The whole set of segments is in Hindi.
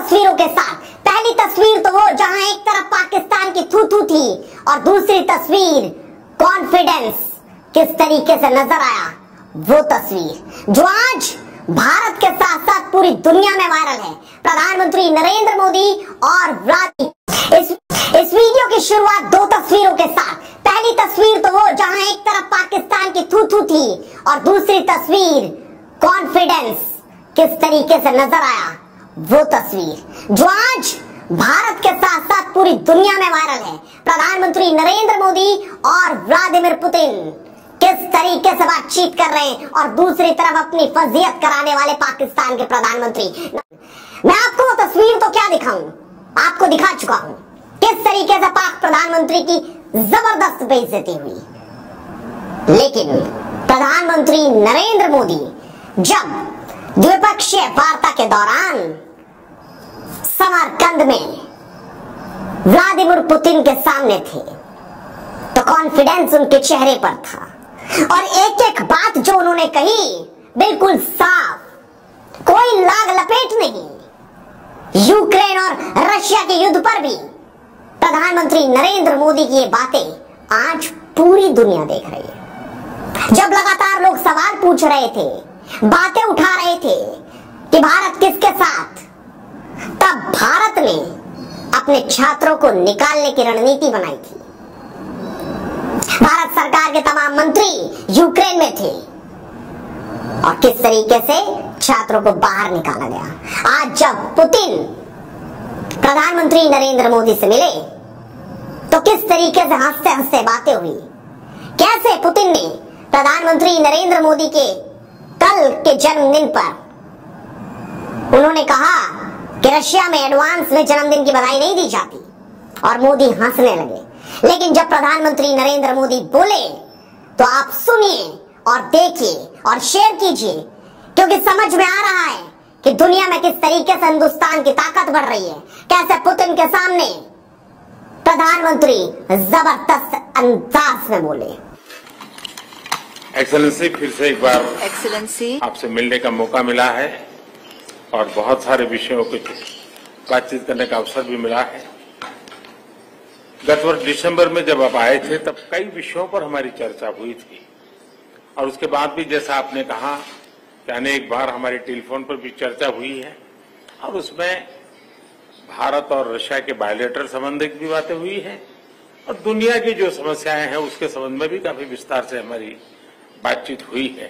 तस्वीरों के साथ। पहली तस्वीर तो वो जहां एक तरफ पाकिस्तान की थू थू थी और दूसरी तस्वीर कॉन्फिडेंस किस तरीके से नजर आया, वो तस्वीर जो आज भारत के साथ साथ पूरी दुनिया में वायरल है। प्रधानमंत्री नरेंद्र मोदी और इस वीडियो की शुरुआत दो तस्वीरों के साथ। पहली तस्वीर तो वो जहां एक तरफ पाकिस्तान की थू थू थी और दूसरी तस्वीर कॉन्फिडेंस किस तरीके से नजर आया, वो तस्वीर जो आज भारत के साथ साथ पूरी दुनिया में वायरल है। प्रधानमंत्री नरेंद्र मोदी और व्लादिमीर पुतिन किस तरीके से बातचीत कर रहे हैं और दूसरी तरफ अपनी फजीयत कराने वाले पाकिस्तान के प्रधानमंत्री। मैं आपको वो तस्वीर तो क्या दिखाऊं, आपको दिखा चुका हूं किस तरीके से पाक प्रधानमंत्री की जबरदस्त बेइज्जती हुई। लेकिन प्रधानमंत्री नरेंद्र मोदी जब द्विपक्षीय वार्ता के दौरान समरकंद में व्लादिमीर पुतिन के सामने थे तो कॉन्फिडेंस उनके चेहरे पर था और एक एक बात जो उन्होंने कही बिल्कुल साफ, कोई लाग लपेट नहीं। यूक्रेन और रशिया के युद्ध पर भी प्रधानमंत्री नरेंद्र मोदी की ये बातें आज पूरी दुनिया देख रही है। जब लगातार लोग सवाल पूछ रहे थे, बातें उठा रहे थे कि भारत किसके साथ, तब भारत ने अपने छात्रों को निकालने की रणनीति बनाई थी। भारत सरकार के तमाम मंत्री यूक्रेन में थे और किस तरीके से छात्रों को बाहर निकाला गया। आज जब पुतिन प्रधानमंत्री नरेंद्र मोदी से मिले तो किस तरीके से हंसते हंसते बातें हुई। कैसे पुतिन ने प्रधानमंत्री नरेंद्र मोदी के कल के जन्मदिन पर उन्होंने कहा कि रशिया में एडवांस में जन्मदिन की बधाई नहीं दी जाती और मोदी हंसने लगे। लेकिन जब प्रधानमंत्री नरेंद्र मोदी बोले तो आप सुनिए और देखिए और शेयर कीजिए, क्योंकि समझ में आ रहा है कि दुनिया में किस तरीके से हिंदुस्तान की ताकत बढ़ रही है। कैसे पुतिन के सामने प्रधानमंत्री जबरदस्त अंदाज में बोले। एक्सेलेंसी, फिर से एक बार एक्सेलेंसी आपसे मिलने का मौका मिला है और बहुत सारे विषयों को बातचीत करने का अवसर भी मिला है। गत वर्ष दिसंबर में जब आप आए थे तब कई विषयों पर हमारी चर्चा हुई थी और उसके बाद भी जैसा आपने कहा कि अनेक बार हमारी टेलीफोन पर भी चर्चा हुई है और उसमें भारत और रशिया के बायलैटरल संबंध की भी बातें हुई है और दुनिया की जो समस्याएं हैं उसके संबंध में भी काफी विस्तार से हमारी बातचीत हुई है।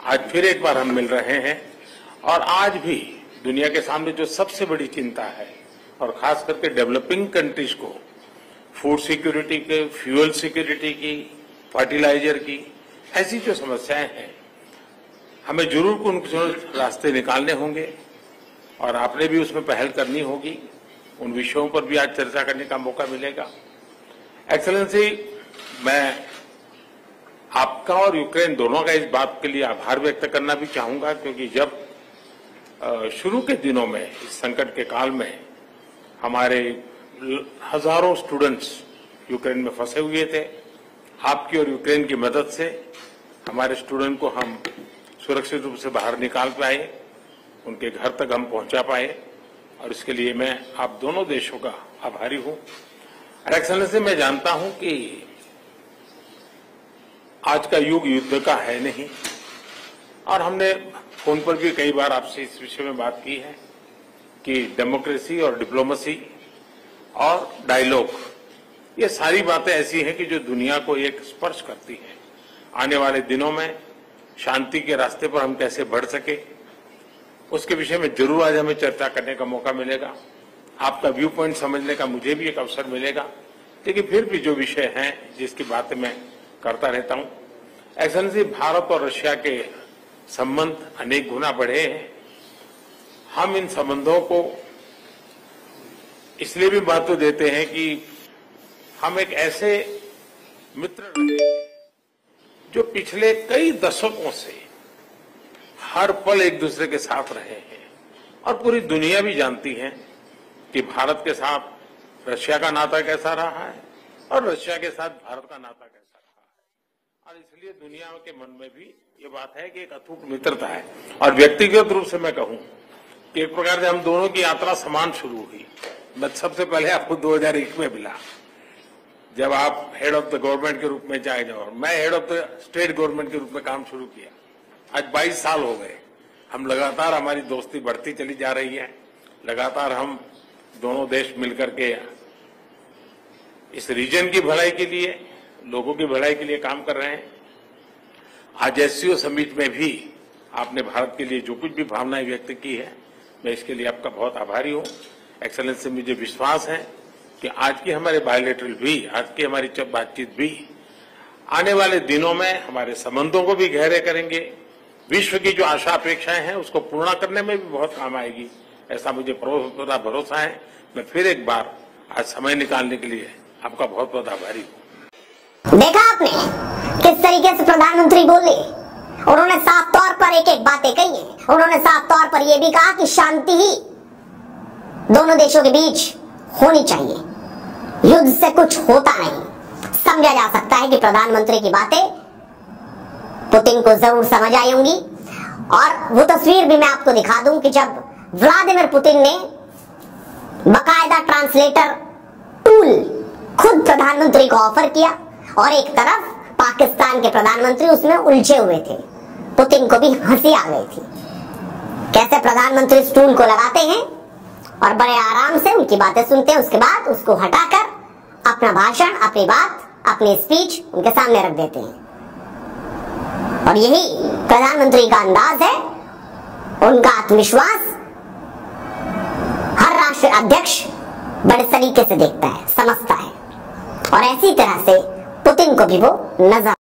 आज फिर एक बार हम मिल रहे हैं और आज भी दुनिया के सामने जो सबसे बड़ी चिंता है और खास करके डेवलपिंग कंट्रीज को फूड सिक्योरिटी के, फ्यूल सिक्योरिटी की, फर्टिलाइजर की, ऐसी जो समस्याएं हैं हमें जरूर कुछ रास्ते निकालने होंगे और आपने भी उसमें पहल करनी होगी। उन विषयों पर भी आज चर्चा करने का मौका मिलेगा। एक्सेलेंसी, मैं आपका और यूक्रेन दोनों का इस बात के लिए आभार व्यक्त करना भी चाहूंगा, क्योंकि जब शुरू के दिनों में इस संकट के काल में हमारे हजारों स्टूडेंट्स यूक्रेन में फंसे हुए थे, आपकी और यूक्रेन की मदद से हमारे स्टूडेंट को हम सुरक्षित रूप से बाहर निकाल पाए, उनके घर तक हम पहुंचा पाए और इसके लिए मैं आप दोनों देशों का आभारी हूं। एक्सेलेंसी, मैं जानता हूं कि आज का युग युद्ध का है नहीं और हमने फोन पर भी कई बार आपसे इस विषय में बात की है कि डेमोक्रेसी और डिप्लोमेसी और डायलॉग, ये सारी बातें ऐसी हैं कि जो दुनिया को एक स्पर्श करती हैं। आने वाले दिनों में शांति के रास्ते पर हम कैसे बढ़ सके उसके विषय में जरूर आज हमें चर्चा करने का मौका मिलेगा। आपका व्यू पॉइंट समझने का मुझे भी एक अवसर मिलेगा, लेकिन फिर भी जो विषय हैं जिसकी बातें मैं करता रहता हूं। एक्सेलेंसी, भारत और रशिया के संबंध अनेक गुना बढ़े हैं। हम इन संबंधों को इसलिए भी महत्व देते हैं कि हम एक ऐसे मित्र रहे जो पिछले कई दशकों से हर पल एक दूसरे के साथ रहे हैं और पूरी दुनिया भी जानती है कि भारत के साथ रशिया का नाता कैसा रहा है और रशिया के साथ भारत का नाता कैसा रहा है। और इसलिए दुनिया के मन में भी ये बात है कि एक अटूट मित्रता है। और व्यक्तिगत रूप से मैं कहूं कि एक प्रकार से हम दोनों की यात्रा समान शुरू हुई। मैं सबसे पहले आपको 2001 में मिला, जब आप हेड ऑफ द गवर्नमेंट के रूप में जाए जाओ, मैं head of the state government के रूप में काम शुरू किया। आज 22 साल हो गए। हम लगातार, हमारी दोस्ती बढ़ती चली जा रही है। लगातार हम दोनों देश मिलकर के इस रीजन की भलाई के लिए, लोगों की भलाई के लिए काम कर रहे हैं। आज एससीओ समिट में भी आपने भारत के लिए जो कुछ भी भावनाएं व्यक्त की है, मैं इसके लिए आपका बहुत आभारी हूं। एक्सेलेंसी, मुझे विश्वास है कि आज की हमारे बायोलेटरल भी, आज की हमारी बातचीत भी आने वाले दिनों में हमारे संबंधों को भी गहरे करेंगे। विश्व की जो आशा अपेक्षाएं हैं उसको पूर्ण करने में भी बहुत काम आएगी, ऐसा मुझे पूरा भरोसा है। मैं फिर एक बार आज समय निकालने के लिए आपका बहुत बहुत आभारी हूँ। देखा आपने किस तरीके से प्रधानमंत्री बोले। उन्होंने साफ तौर पर एक एक बातें कही है। उन्होंने साफ तौर पर यह भी कहा कि शांति ही दोनों देशों के बीच होनी चाहिए, युद्ध से कुछ होता नहीं। समझा जा सकता है कि प्रधानमंत्री की बातें पुतिन को जरूर समझ आई होंगी। और वो तस्वीर भी मैं आपको दिखा दूं कि जब व्लादिमीर पुतिन ने बाकायदा ट्रांसलेटर टूल खुद प्रधानमंत्री को ऑफर किया और एक तरफ पाकिस्तान के प्रधानमंत्री उसमें उलझे हुए थे, पुतिन को भी हंसी आ गई थी। कैसे प्रधानमंत्री इस टूल को लगाते हैं और बड़े आराम से उनकी बातें सुनते हैं, उसके बाद उसको हटाकर अपना भाषण, अपनी बात, अपनी स्पीच उनके सामने रख देते हैं। और यही प्रधानमंत्री का अंदाज है, उनका आत्मविश्वास। हर राष्ट्र अध्यक्ष बड़े सलीके से देखता है, समझता है, और ऐसी तरह से पुतिन को भी वो नजर